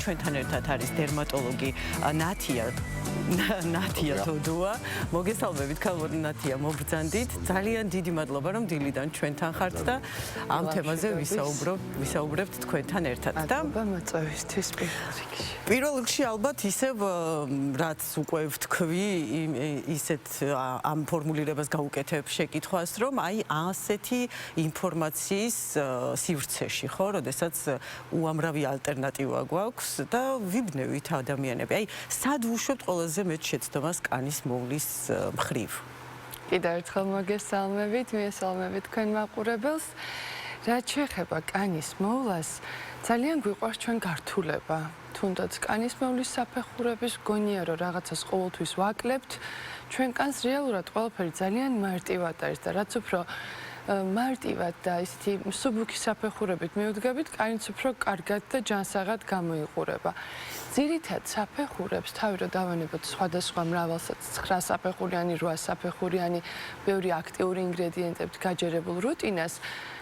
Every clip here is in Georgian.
ჩვენთან ერთად არის დერმატოლოგი ნათია თოდუა. მოგესალმებით, ქალბატონო ნათია, მოგბრძანდით. ძალიან დიდი მადლობა, რომ დილიდან ჩვენთან ხართ და ამ თემაზე ვისაუბრებთ თქვენთან ერთად. და მოწვევისთვის პირველ რიგში ალბათ ისევ რაც უკვე ვთქვი, ისეთ ამ ფორმულირებას გაუკეთებ შეკითხვას, რომ აი ასეთი ინფორმაციის სივრცეში, ხო, როდესაც უამრავი ალტერნატივა გვაქვს და ვიბნევით ადამიანები. აი, სად ვუშვებთ ყველაზე მეტ შეცდომას კანის მოვლის მხრივ? კიდევ ერთხელ მოგესალმებით, მიესალმებით თქვენ მაყურებელს. რაც შეეხება კანის მოვლას, ძალიან გვიყვარს ჩვენ გართულება. თუნდაც კანის მოვლის საფეხურების გონია, რომ რაღაცას ყოველთვის ვაკლებთ, ჩვენ კანს რეალურად ყველაფერი ძალიან მარტივად არის და რაც უფრო მარტივად და ისეთი მსუბუქი საფეხურებით მივდგებით, კანიც უფრო კარგად და ჯანსაღად გამოიყურება. ძირითად საფეხურებს თავი რომ დავანებოთ სხვადასხვა მრავალსაც 9 საფეხურიანი, 8 საფეხურიანი, ბევრი აქტიური ინგრედიენტებით გაჯერებულ რუტინას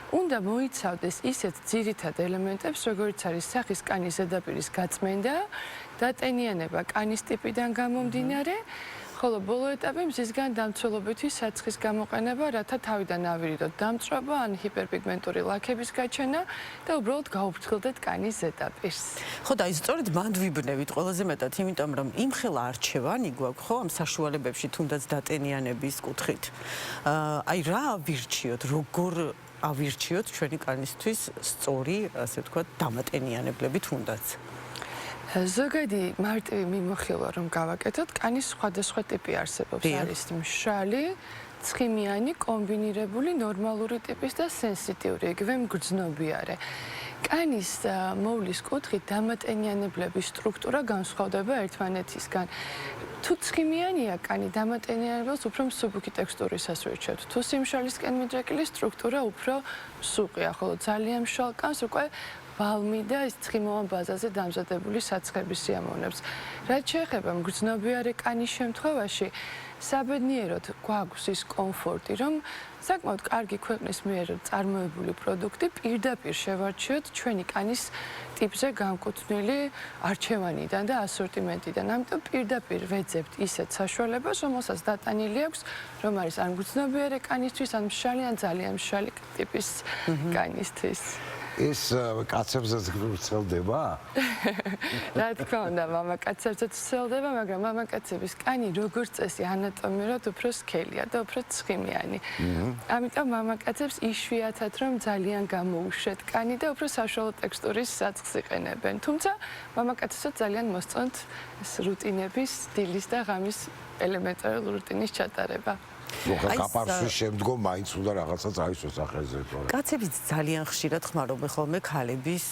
უნდა მოიცავდეს ისეთ ძირითად ელემენტებს, როგორიც არის სახის კანის ზედაპირის გაწმენდა, დატენიანება კანის ტიპიდან გამომდინარე, ხოლო ბოლო ეტაპი მზისგან დამცველობითი საცხის გამოყენება, რათა თავიდან ავირიდოთ დამწვავა ან ჰიპერპიგმენტური ლაქების გაჩენა და უბრალოდ გაუფრთხილდეთ კანის ზედაპირს. ხო და სწორედ მანდ ვიბნევით ყველაზე მეტად, იმიტომ რომ იმხელა არჩევანი გვაქვს, ხო, ამ საშუალებებში თუნდაც დატენიანების კუთხით. აი რა ავირჩიოთ, როგორ ავირჩიოთ ჩვენი კანისთვის სწორი, ასე ვთქვათ, დამატენიანებლები თუნდაც. ზოგადი მარტივი მიმოხილვა რომ გავაკეთოთ, კანის სხვადასხვა ტიპი არსებობს. არის მშრალი, ცხიმიანი, კომბინირებული, ნორმალური ტიპის და სენსიტიური, იგივე მგრძნობიარე. კანის მოვლის კუთხით დამატენიანებლების სტრუქტურა განსხვავდება ერთმანეთისგან. თუ ცხიმიანია კანი, დამატენიანებელს უფრო მსუბუქი ტექსტურისას ვირჩევთ. თუ სიმშრალისკენ მიდრეკილი სტრუქტურა უფრო მსუყია, ხოლო ძალიან მშრალ კანს უკვე ბალმი და ის ცხიმოვან ბაზაზე დამზადებული საცხების სიამოვნებს. რაც შეეხება მგრძნობიარე კანის შემთხვევაში, საბედნიეროდ გვაქვს ის კომფორტი, რომ საკმაოდ კარგი ქვეყნის მიერ წარმოებული პროდუქტი პირდაპირ შევარჩიოთ ჩვენი კანის ტიპზე განკუთვნილი არჩევანიდან და ასორტიმენტიდან. ამიტომ პირდაპირ ვეძებთ ისეთ საშუალებას, რომელსაც დატანილი აქვს, რომ არის ან მგრძნობიარე კანისთვის, ან მშრალი, ან ძალიან მშრალი ტიპის კანისთვის. ეს კაცებზეც ვრცელდება? რა თქმა უნდა, მამაკაცებზეც ვრცელდება, მაგრამ მამაკაცების კანი როგორც წესი ანატომიურად უფრო სქელია და უფრო ცხიმიანი. ამიტომ მამაკაცებს იშვიათად რომ ძალიან გამოუშვეთ კანი და უფრო საშუალო ტექსტურის საცხს იყენებენ. თუმცა მამაკაცებსაც ძალიან მოსწონთ რუტინების, დილის და ღამის ელემენტარული რუტინის ჩატარება. კაპარსის შემდგომ მაინც უნდა რაღაცა წაისვეს ახალზე. კაცებიც ძალიან ხშირად ხმარობენ ხოლმე ქალების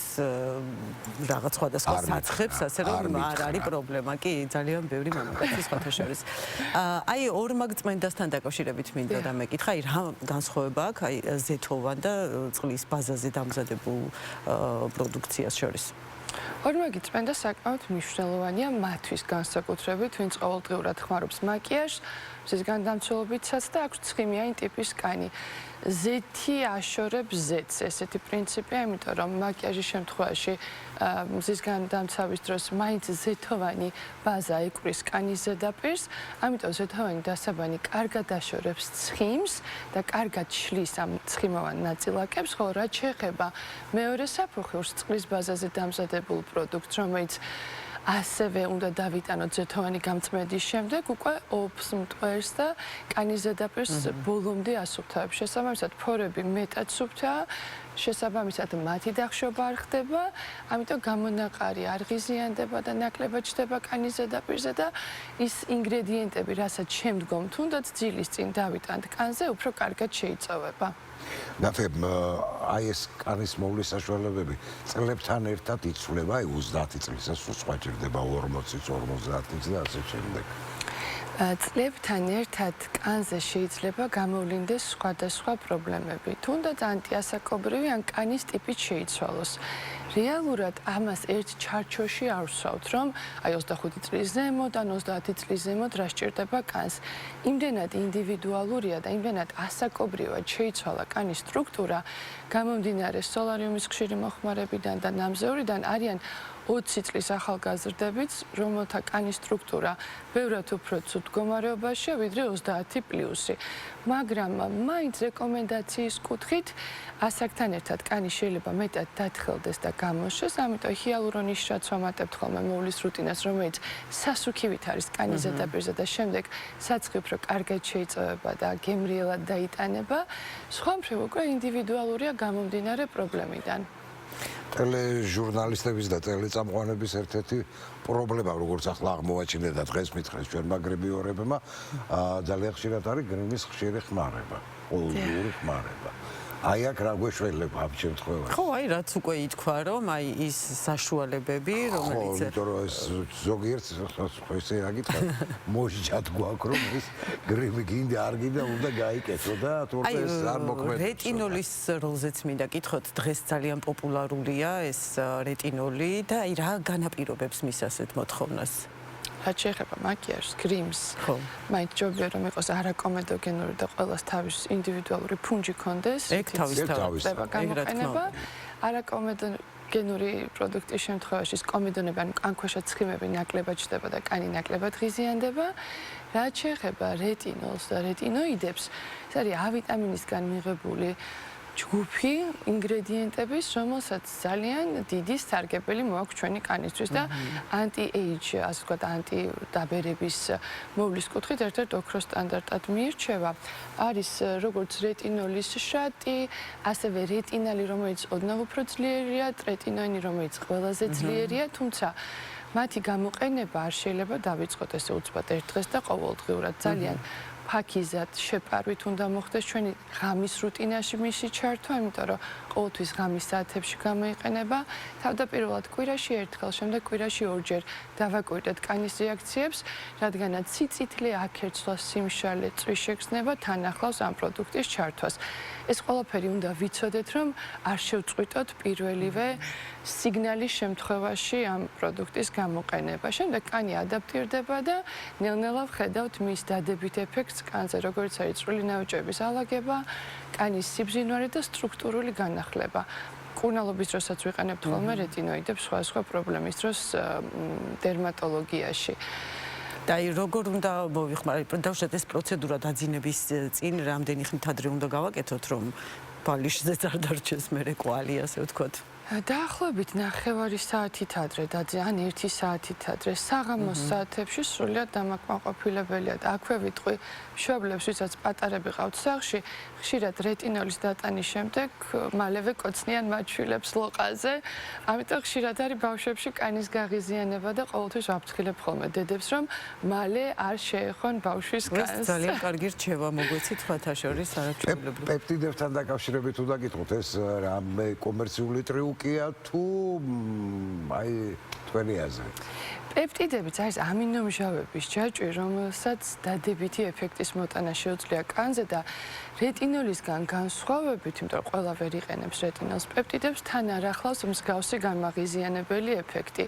რაღაც სხვადასხვა საცხებს, ასე რომ არ არის პრობლემა. კი, ძალიან ბევრი მამაკაცი სხვათა შორის. აი ორმაგ წმენდასთან დაკავშირებით მინდა და მეკითხა, აი რა განსხვავება აქვს აი ზეთოვან და წყლის ბაზაზე დამზადებულ პროდუქციას შორის? ორმაგი წმენდა საკმაოდ მნიშვნელოვანია მათთვის განსაკუთრებით, ვინც ყოველდღიურად ხმარობს მაკიაჟს, მზისგან დამცველობითაც და აქვს ცხიმიანი ტიპის კანი. ზეთი აშორებს ზეთს, ესეთი პრინციპია, იმიტომ რომ მაკიაჟის შემთხვევაში მზისგან დამცავის დროს მაინც ზეთოვანი ბაზა ეკრის კანის ზედაპირს, ამიტომ ზეთოვანი დასაბანი კარგად აშორებს ცხიმს და კარგად შლის ამ ცხიმოვან ნაწილაკებს, ხოლო რაც შეეხება მეორე საფუხურს, წყლის ბაზაზე დამზადებულ პროდუქტს, რომელიც ასევე უნდა დავიტანოთ ზეთოვანი გამწმენდის შემდეგ, უკვე ოფს მტვერს და კანის ზედაპირს ბოლომდე ასუფთავებს. შესაბამისად, ფორები მეტად სუფთაა, შესაბამისად მათი დახშობა არ ხდება, ამიტომ გამონაყარი არ ღიზიანდება და ნაკლებად ჩდება კანის ზედაპირზე და ის ინგრედიენტები, რასაც შემდგომ თუნდაც ძილის წინ დავიტანთ კანზე, უფრო კარგად შეიწოვება. ნათებ, აი ეს კანის მოვლის საშუალებები წლებთან ერთად იცვლება, აი 30 წლისას სხვა ჭირდება 40-იც, 50-იც და ასე შემდეგ. წლებთან ერთად კანზე შეიძლება გამოვლინდეს სხვადასხვა პრობლემები, თუნდაც ანტიასაკობრივი ან კანის ტიპით შეიცვალოს. რეალურად ამას ერთ ჩარჩოში არ ვსვავთ, რომ აი 25 წლის ზემოთ ან 30 წლის ზემოთ რა სჭირდება კანს. იმდენად ინდივიდუალურია და იმდენად ასაკობრივად შეიცვალა კანის სტრუქტურა, გამომდინარე სოლარიუმის ხშირი მოხმარებიდან და ნამზევრიდან არიან 20 წლის ახალგაზრდებიც, რომელთა კანის სტრუქტურა ბევრად უფრო ცუდ მდგომარეობაშია, ვიდრე 30+. მაგრამ მაინც რეკომენდაციის კუთხით ასაკთან ერთად კანი შეიძლება მეტად დათხელდეს და გამოშეს, ამიტომ ჰიალურონის შრაც ვამატებთ ხოლმე მოვლის რუტინას, რომელიც სასუქივით არის კანის ზედაპირზე და შემდეგ საცხი უფრო კარგად შეიწევება და გემრიელად დაიტანება. სხვა მხრივ უკვე ინდივიდუალურია გამომდინარე პრობლემიდან. ტელეჟურნალისტების და ტელეწამყვანების ერთ-ერთი პრობლემა, როგორც ახლა აღმოვაჩინეთ და დღეს მითხრეს ჩვენ მაგრებიორებმა, ძალიან ხშირად არის გრიმის ხშირი ხმარება, ყოველდღიური ხმარება. აი აქ რა გვეშველება ამ შემთხვევაში? ხო, აი რაც უკვე ითქვა, რომ აი ის საშუალებები, რომელიც ხო, იმიტომ რომ ეს ზოგიერთ ესე რა გითხრათ, მოშჯად გვაქვს, რომ ეს გრიმი გინდა არ გინდა უნდა გაიკეთო და თორე ეს არ მოქმედებს. რეტინოლის როლზეც მინდა კითხოთ, დღეს ძალიან პოპულარულია ეს რეტინოლი და აი რა განაპირობებს მის ასეთ მოთხოვნას? რაც შეეხება მაკიაჟს, გრიმს, მაინც ჯობია რომ იყოს არაკომედოგენური და ყველას თავის ინდივიდუალური ფუნჯი ქონდეს. ეგ თავის გამოყენება. არაკომედოგენური პროდუქტის შემთხვევაში კომედონები ან კანქვეშა ცხიმები ნაკლებად ჩდება და კანი ნაკლებად ღიზიანდება. რაც შეეხება რეტინოლს და რეტინოიდებს, ეს არის ავიტამინისგან მიღებული ჯგუფი ინგრედიენტების, რომელსაც ძალიან დიდი სარგებელი მოაქვს ჩვენი კანისთვის და ანტი-ეიჯ, ასე ვთქვათ, ანტიდაბერების მოვლის კუთხით ერთ-ერთ ოქროს სტანდარტად მიირჩევა. არის როგორც რეტინოლის შრატი, ასევე რეტინალი, რომელიც ოდნავ უფრო ძლიერია, ტრეტინოინი, რომელიც ყველაზე ძლიერია, თუმცა მათი გამოყენება არ შეიძლება დავიწყოთ ესე უცბად ერთ დღეს და ყოველდღიურად ძალიან ფაქიზად შეპარვით უნდა მოხდეს ჩვენი ღამის რუტინაში მისი ჩართვა, იმიტომ რომ ყოველთვის ღამის საათებში გამოიყენება. თავდაპირველად კვირაში ერთხელ, შემდეგ კვირაში ორჯერ დავაკვირდეთ კანის რეაქციებს, რადგანაც სიწითლე, აქერცვა, სიმშრალე, წვის შეგრძნება თან ახლავს ამ პროდუქტის ჩართვას. ეს ყველაფერი უნდა ვიცოდეთ, რომ არ შევწყვიტოთ პირველივე სიგნალის შემთხვევაში ამ პროდუქტის გამოყენება. შემდეგ კანი ადაპტირდება და ნელ-ნელა ვხედავთ მის დადებით ეფექტს კანზე, როგორც არის წვრილი ნაოჭების ალაგება, კანის სიბზინვარე და სტრუქტურული განახლება. კურნალობის დროსაც ვიყენებთ ხოლმე რეტინოიდებს სხვა პრობლემის დროს დერმატოლოგიაში. და აი როგორ უნდა მოვიხმაროთ? დავუშვათ ეს პროცედურა დაძინების წინ რამდენი ხნით ადრე უნდა გავაკეთოთ, რომ ბალიშზე არ დარჩეს მერე კვალი, ასე ვთქვათ. დაახლოებით 9 საათით ადრე ან 1 საათით ადრე საღამოს საათებში სრულიად დამაკმაყოფილებელია და აქვე ვიტყვი მშობლებს, ვისაც პატარები ყავთ სახლში, ხშირად რეტინოლის დატანის შემდეგ მალევე კოცნიან მათ შვილებს ლოყაზე. ამიტომ ხშირად არის ბავშვებში კანის გაღიზიანება და ყოველთვის ვაფრთხილებ ხოლმე დედებს, რომ მალე არ შეეხონ ბავშვის კანს. ეს ძალიან კარგი რჩევა მოგვეცით სხვათა შორის არაჩვეულებრივ. პეპტიდებთან დაკავშირებით უნდა გითხოთ, ეს რამე კომერციული ტრიუკია თუ აი თქვენი აზრით? პეპტიდებიც არის ამინომჟავების ჯაჭვი, რომელსაც დადებითი ეფექტის მოტანა შეუძლია კანზე და რეტინოლისგან განსხვავებით, იმიტომ რომ ყველა ვერ იყენებს რეტინოლს, პეპტიდებს თან არ ახლავს მსგავსი განმაღიზიანებელი ეფექტი.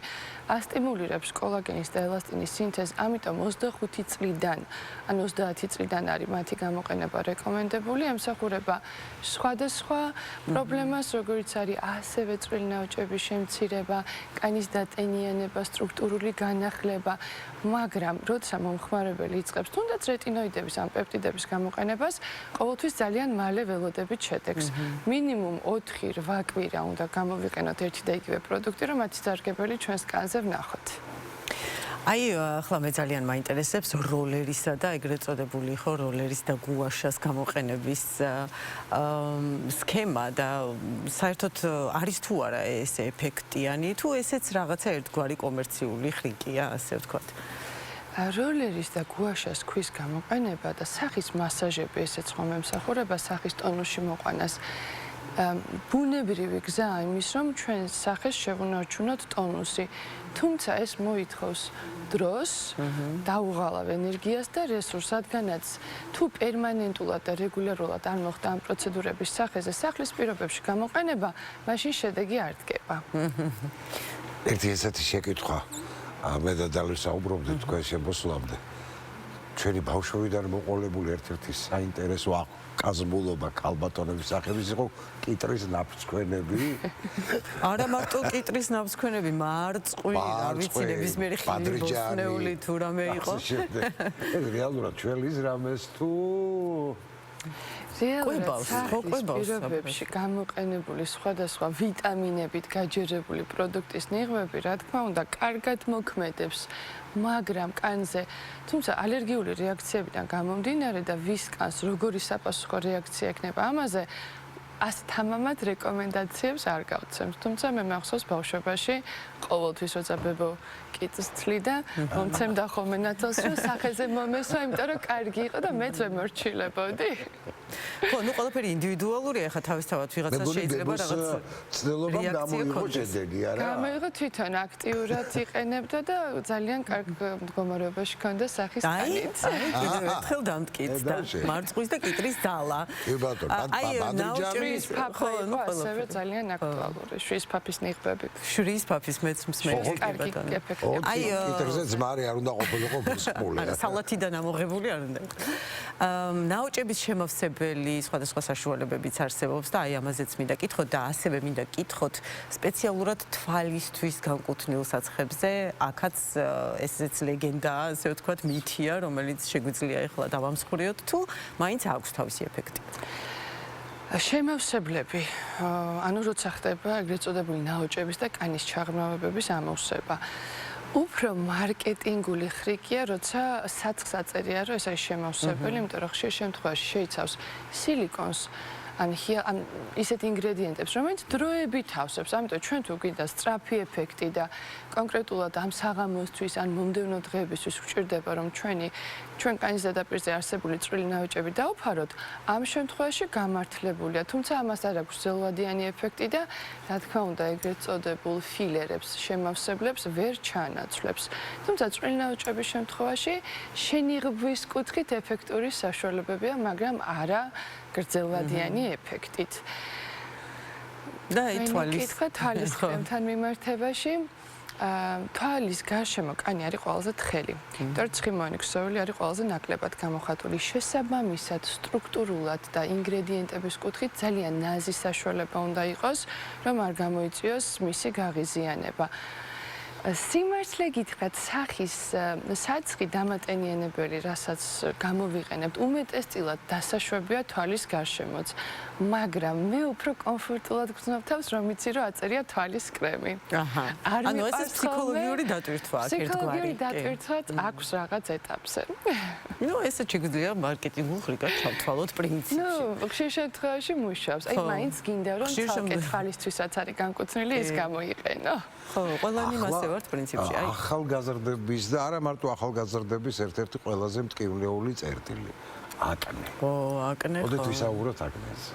ასტიმულირებს კოლაგენის და ელასტინის სინთეზს, ამიტომ 25 წლიდან ან 30 წლიდან არის მათი გამოყენება რეკომენდებული, ემსახურება სხვადასხვა პრობლემას, როგორც არის ასევე წვრილი ნაოჭების შემცირება, კანის დატენიანება, სტრუქტურული განახლება, მაგრამ როცა მომხმარებელი იწყებს თუნდაც რეტინოიდების ან პეპტიდების გამოყენებას, ყოველთვის ძალიან მალე ველოდებით შედეგს. მინიმუმ 4-8 კვირა უნდა გამოვიყენოთ ერთი და იგივე პროდუქტი, რომ მათი სარგებელი ჩვენს კანზე ვნახოთ. აი, ახლა მე ძალიან მაინტერესებს როლერისა და ეგრეთ წოდებული ხო როლერის და გუაშას გამოყენების სქემა და საერთოდ არის თუ არა ეს ეფექტიანი, თუ ესეც რაღაცა ერთგვარი კომერციული ხრიკია, ასე ვთქვათ. როლერის და გუაშას ქვის გამოყენება და სახის მასაჟები ესეც ხომ ემსახურება სახის ტონუსში მოყვანას. ბუნებრივი გზა იმის, რომ ჩვენ სახეს შევუნარჩუნოთ ტონუსი. თუმცა ეს მოითხოვს დროს, დაუღალავ ენერგიას და რესურსს, რადგანაც თუ პერმანენტულად და რეგულარულად არ მოხდა ამ პროცედურების სახეზე სახლის პირობებში გამოყენება, მაშინ შედეგი არ დგება. ერთი ესეთი შეკითხვა, მე და დალი საუბრობდით თქვენ შემოსვლამდე. ჩვენი ბავშვობიდან მოყოლებული ერთ-ერთი საინტერესო კაზმულობა ქალბატონების სახელის იყო კიტრის ნაფსქვენები. არა მარტო კიტრის ნაფსქვენები, მარწყვი, რა ვიცი, ნებისმიერი ხილი ბოსტნეული თუ რამე იყო. ეს რეალურად ჩვეულის რამეს თუ პირობებში გამოყენებული სხვადასხვა ვიტამინებით გაჯერებული პროდუქტის ნიღბები, რა თქმა უნდა, კარგად მოქმედებს, მაგრამ კანზე, თუმცა ალერგიული რეაქციებიდან გამომდინარე და ვისკანს როგორი sapasukho რეაქცია ექნება ამაზე, ასეთ ამამად რეკომენდაციებს არ გავცემთ. თუმცა მე მახსოვს ბავშვობაში ყოველთვის როცა ბებო კიტს თლიდა, მომცემდა ხოლმე ნათელს, რომ სახეზე მომესვა, იმიტომ რომ კარგი იყო და მეც ვემორჩილებოდი. ხო, ნუ ყველაფერი ინდივიდუალურია, ხა თავისთავად ვიღაცა შეიძლება რაღაც ცდილობამ გამოიღო შედეგი, არა? გამოიღო თვითონ აქტიურად იყენებდა და ძალიან კარგ მდგომარეობაში ჰქონდა სახის კანიც. კიდევ ერთხელ დამტკიცდა მარწყვის და კიტრის ძალა. კი ბატონო, შრის ფაფა იყო ასევე ძალიან აქტუალური. შრის ფაფის ნიღბები. შრის ფაფის მეც მსმენელი ბატონო. აი, კიტრზე ძმარი არ უნდა ყოფილიყო მოსყოლე. არა, სალათიდან ამოღებული არ უნდა. ნაოჭების შემავსებელი სხვადასხვა საშუალებებიც არსებობს და აი ამაზეც მინდა კითხოთ და ასევე მინდა კითხოთ სპეციალურად თვალისთვის განკუთვნილ საცხებზე. აქაც ესეც ლეგენდაა, ასე ვთქვათ, მითია, რომელიც შეგვიძლია ახლა დავამსხვრიოთ თუ მაინც აქვს თავისი ეფექტი. შემავსებლები, ანუ როცა ხდება ეგრეთ წოდებული ნაოჭების და კანის ჩაღრმავებების ამოვსება. უფრო მარკეტინგული ხრიკია, როცა საცხს აწერია, რომ ეს არის შემავსებელი, იმიტომ რომ ხშირ შემთხვევაში შეიცავს სილიკონს, ან ისეთ ინგრედიენტებს, რომელიც დროებით ავსებს. ამიტომ ჩვენ თუ გვინდა სწრაფი ეფექტი და კონკრეტულად ამ საღამოსთვის ან მომდევნო დღეებისთვის გვჭირდება, რომ ჩვენ კანის ზედაპირზე არსებული წვრილი ნაოჭები დავფაროთ, ამ შემთხვევაში გამართლებულია. თუმცა ამას არ აქვს ძელვადიანი ეფექტი და რა თქმა უნდა, ეგრეთ წოდებულ ფილერებს, შემავსებლებს ვერ ჩაანაცვლებს. თუმცა წვრილი ნაოჭების შემთხვევაში შენიღბვის კუთხით ეფექტური საშუალებებია, მაგრამ არა გრძელვადიანი ეფექტით. და თვალის თვალისხმებთან მიმართებაში თვალის გარშემო კანი არის ყველაზე თხელი. იმიტომ რომ ცხიმოვანი ქსოვილი არის ყველაზე ნაკლებად გამოხატული. შესაბამისად, სტრუქტურულად და ინგრედიენტების კუთხით ძალიან ნაზი საშუალება უნდა იყოს, რომ არ გამოიწვიოს მისი გაღიზიანება. სიმართლე გითხრათ, სახის საცხი დამატენიანებელი, რასაც გამოვიყენებთ, უმეტესწილად დასაშვებია თვალის გარშემოც, მაგრამ მე უფრო კომფორტულად გრძნობ თავს, რომ ვიცი, რომ აწერია თვალის კრემი. ანუ ეს ფსიქოლოგიური დატვირთვაა ერთგვარი. ფსიქოლოგიური დატვირთვაც აქვს რაღაც ეტაპზე. ნუ ესე შეგვიძლია მარკეტინგულ ხრიკად ჩავთვალოთ პრინციპში. ნუ ხშირ შემთხვევაში მუშაობს. აი მაინც გინდა რომ ცალკე თვალისთვისაც არის განკუთვნილი ის გამოიყენო. ხო, ყველანი მასე ვართ პრინციპში. აი ახალგაზრდების და არა მარტო ახალგაზრდების ერთ-ერთი ყველაზე მტკივნეული წერტილი. აკნე. ო, აკნე. ოდეთ ვისაუბროთ აკნეზე.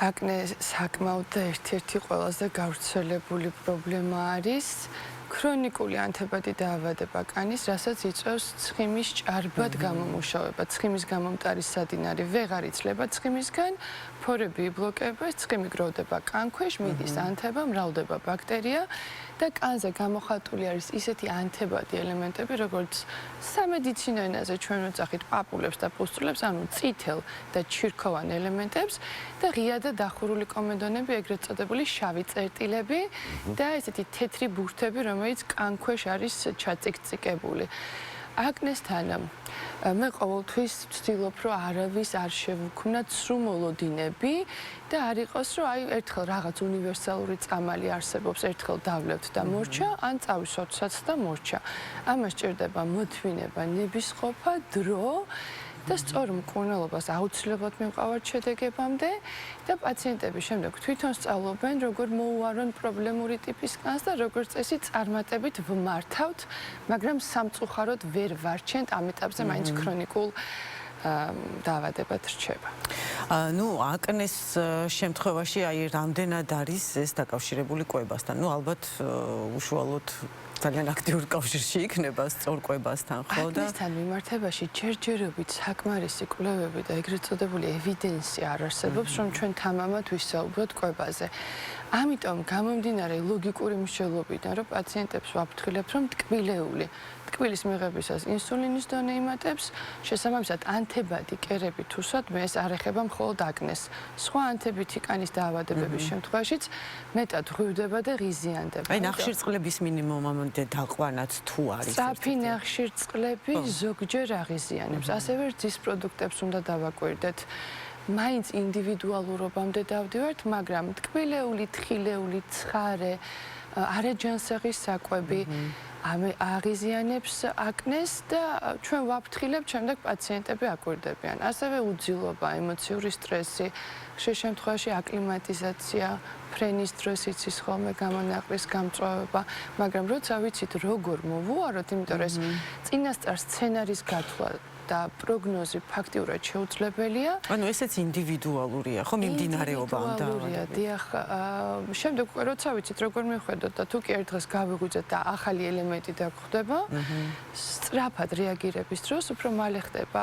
აკნე საკმაოდ და ერთ-ერთი ყველაზე გავრცელებული პრობლემა არის ქრონიკული ანთებადი დაავადება კანის, რასაც იწვევს ცხიმის ჭარბად გამომუშავება. ცხიმის გამომტარი სადინარი ვეღარ იცლება ცხიმისგან, ფორები იბლოკება, ცხიმი გროვდება კანქვეშ, მიდის ანთება, მრავლდება ბაქტერია და კანზე გამოხატული არის ისეთი ანთებადი ელემენტები, როგორც სამედიცინო ენაზე ჩვენ ვეძახით პაპულებს და პუსტულებს, ანუ წითელ და ჩირქოვან ელემენტებს და ღია და დახურული კომედონები, ეგრეთ წოდებული შავი წერტილები და ესეთი თეთრი ბურთები, რომელიც კანქვეშ არის ჩაწიკწიკებული. აკნესთან მე ყოველთვის ვცდილობ, რომ არავის არ შევუქმნა ცრუ მოლოდინები და არ იყოს, რომ აი ერთხელ რაღაც უნივერსალური წამალი არსებობს, ერთხელ დავლევთ და მორჩა, ან წავისვათ და მორჩა. ამას სჭირდება მოთმინება, ნებისყოფა, დრო და სწორ მკურნალობას აუცილებლად მივყავართ შედეგებამდე და პაციენტები შემდეგ თვითონ სწავლობენ, როგორ მოუარონ პრობლემური ტიპის კანს და როგორ წესი წარმატებით ვმართავთ, მაგრამ სამწუხაროდ ვერ ვარჩენთ ამ ეტაპზე მაინც ქრონიკულ დაავადებად რჩება. ნუ აკნეს შემთხვევაში აი რამდენად არის ეს დაკავშირებული კვებასთან? ნუ ალბათ უშუალოდ ძალიან აქტიურ კავშირში იქნება სწორკვებასთან, ხო და აკნესთან მიმართებაში ჯერჯერობით საკმარისი კვლევები და ეგრეთ წოდებული ევიდენსი არ არსებობს, რომ ჩვენ თამამად ვისაუბროთ კვებაზე. ამიტომ გამომდინარე ლოგიკური მსჯელობიდან, რომ პაციენტებს ვაფრთხილებთ, რომ ტკბილის მიღებისას ინსულინის დონე იმატებს, შესაბამისად ანთებადი კერები თუ სვადმე ეს არ ეხება მხოლოდ აკნეს. სხვა ანთებითი კანის დაავადებების შემთხვევაშიც მეტად ღვივდება და ღიზიანდება. აი ნახშირწყლების მინიმუმამდე დაყვანაც თუ არის. სწრაფი ნახშირწყლები ზოგჯერ აღიზიანებს. ასევე რძის პროდუქტებს უნდა დავაკვირდეთ. მაინც ინდივიდუალურობამდე დავდივართ, მაგრამ ტკბილეული, თხილეული, ცხარე, არეჯანსაღის საკვები აღიზიანებს აკნეს და ჩვენ ვაფრთხილებთ, შემდეგ პაციენტები აკვირდებიან. ასევე უძილობა, ემოციური სტრესი, ხშირ შემთხვევაში აკლიმატიზაცია, ფრენის დროს იცის ხოლმე გამონაყრის გამწვავება, მაგრამ როცა ვიცით როგორ მოვუაროთ, იმიტომ რომ ეს წინასწარ სცენარის გათვლა და პროგნოზი ფაქტიურად შეუძლებელია. ანუ ესეც ინდივიდუალურია, ხო, მიმდინარეობა ამ ინდივიდუალურია, დიახ. შემდეგ უკვე როცა ვიცით როგორ მიხვედოთ და თუ კი ერთ დღეს გავიღვიძეთ და ახალი ელემენტი დაგხვდება, სწრაფად რეაგირების დროს უფრო მალე ხდება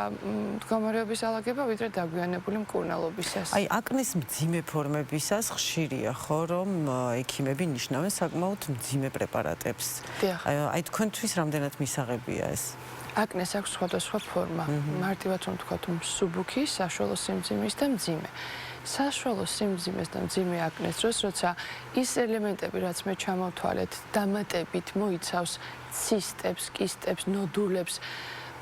მდგომარეობის ალაგება, ვიდრე დაგვიანებული მკურნალობისას. აი აკნეს მძიმე ფორმებისას ხშირია, ხო, რომ ექიმები ნიშნავენ საკმაოდ მძიმე პრეპარატებს. აი თქვენთვის რამდენად მისაღებია ეს? აკნეს აქვს სხვადასხვა ფორმა. მარტივად რომ თქვა, მსუბუქი, საშუალო სიმძიმის და მძიმე. საშუალო სიმძიმეს და მძიმე აკნეს დროს, როცა ის ელემენტები, რაც მე ჩამოვთვალეთ, დამატებით მოიცავს ცისტებს, კისტებს, ნოდულებს,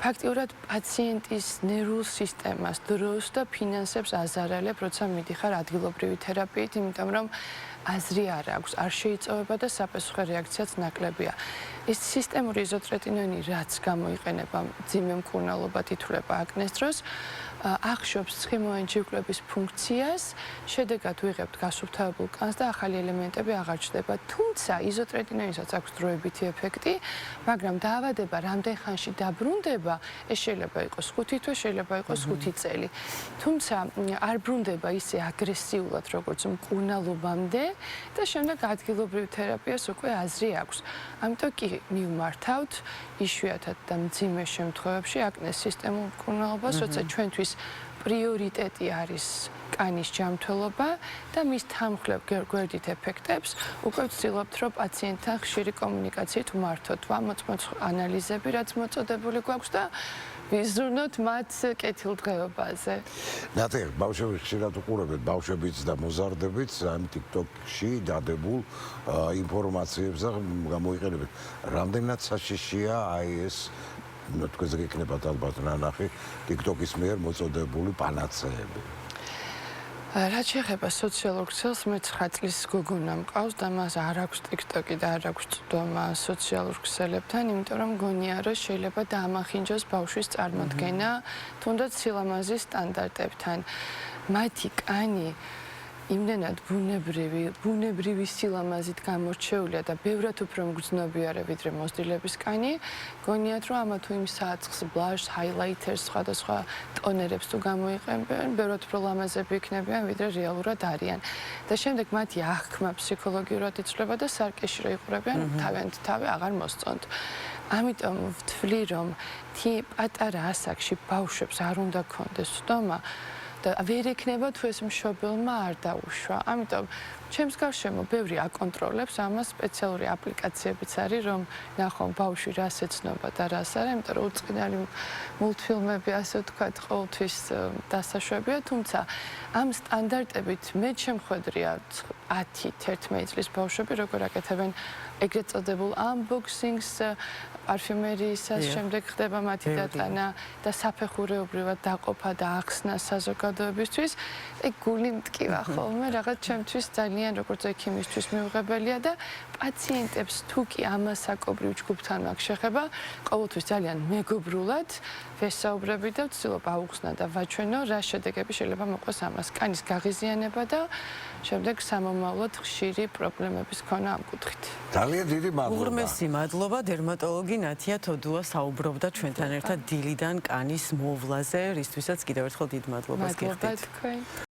ფაქტიურად პაციენტის ნერვულ სისტემას, დროს და ფინანსებს აზარალებ, როცა მიდიხარ ადგილობრივი თერაპიით, იმიტომ რომ აზრი არ აქვს, არ შეიწოვება და საპასუხო რეაქციაც ნაკლებია. ეს სისტემური იზოტრეტინონი, რაც გამოიყენება მძიმე მკურნალობად ითვლება აკნეს დროს, ახშობს ცხიმოვანი ჯირკვლების ფუნქციას, შედეგად ვიღებთ გასუფთავებულ კანს და ახალი ელემენტები აღარ ჩნდება. თუმცა იზოტრეტინონისაც აქვს დროებითი ეფექტი, მაგრამ დაავადება რამდენ ხანში დაბრუნდება, ეს შეიძლება იყოს 5 თვე, შეიძლება იყოს 5 წელი. თუმცა არ ბრუნდება ისე აგრესიულად, როგორც მკურნალობამდე და შემდეგ ადგილობრივ თერაპიას უკვე აზრი აქვს. ამიტომ კი მივმართავთ იშვიათად და მძიმე შემთხვევებში აკნეს სისტემურ მკურნალობას, როცა ჩვენთვის პრიორიტეტი არის კანის ჯანმრთელობა და მის თანმხლებ გვერდით ეფექტებს უკვე ვცდილობთ, რომ პაციენტთან ხშირი კომუნიკაციით ვმართოთ, ვამოწმოთ ანალიზები, რაც მოწოდებული გვაქვს და ვიზრუნოთ მათ კეთილდღეობაზე. ნატე, ბავშვები ხშირად უყურებთ, ბავშვებიც და მოზარდებიც ამ TikTok-ში დადებულ ინფორმაციებს და გამოიყენებთ. რამდენად საშიშია აი ეს თქვენზე გეკნებათ ალბათ ნანახი TikTok-ის მიერ მოწოდებული პანაცეები. რაც შეეხება სოციალურ ქსელს, მე 9 წლის გოგონა მყავს და მას არ აქვს TikTok-ი და არ აქვს წვდომა სოციალურ ქსელებთან, იმიტომ რომ მგონია, რომ შეიძლება დაამახინჯოს ბავშვის წარმოდგენა, თუნდაც სილამაზის სტანდარტებთან. მათი კანი იმდენად ბუნებრივი სილამაზით გამორჩეულია და ბევრად უფრო მგრძნობიარე ვიდრე მოსდილების კანი, გონიათ, რომ ამა თუ იმ საწყს, ბლაშს, ჰაილაითერს, სხვადასხვა ტონერებს თუ გამოიყენებენ, ბევრად უფრო ლამაზები იქნებიან, ვიდრე რეალურად არიან. და შემდეგ მათი აღქმა ფსიქოლოგიურად იცვლება და სარკეში რო იყურებიან, თავიანთ თავი აღარ მოსწონთ. ამიტომ ვთვლი, რომ პატარა ასაკში ბავშვებს არ უნდა ქონდეს ცდომა და ვერ ექნება თუ ეს მშობელმა არ დაუშვა. ამიტომ ჩემს გარშემო ბევრი აკონტროლებს ამას, სპეციალური აპლიკაციებიც არის, რომ ნახონ ბავშვი რას ეცნობა და რას არა, იმიტომ რომ უწყინარი მულტფილმები, ასე ვთქვათ, ყოველთვის დასაშვებია, თუმცა ამ სტანდარტებით მე შემხედრია 10-11 წლის ბავშვები როგორ აკეთებენ ეგრეთ წოდებულ unboxing-ს, პარფიუმერიისას, შემდეგ ხდება მათი დატანა და საფეხურეობრივად დაყოფა და ახსნა საზოგადოებისთვის. ეგ გული მტკივა ხოლმე, რაღაც ჩემთვის ძალიან როგორც ექიმისთვის მიუღებელია და პაციენტებს თუ კი ამასაკობრივ ჯგუფთან აქვს შეხება, ყოველთვის ძალიან მეგობრულად ვესაუბრები და ვცდილობ აუხსნა და ვაჩვენო, რა შედეგები შეიძლება მოყვეს ამას. კანის გაღიზიანება და შემდეგ სამომავლოდ ხშირი პრობლემების ქონა ამ კუთხით. ძალიან დიდი მადლობა. უღრმესი მადლობა დერმატოლოგი ნათია თოდუა საუბრობდა ჩვენთან ერთად დილიდან კანის მოვლაზე, რისთვისაც კიდევ ერთხელ დიდ მადლობას გიხდით. მადლობა თქვენ.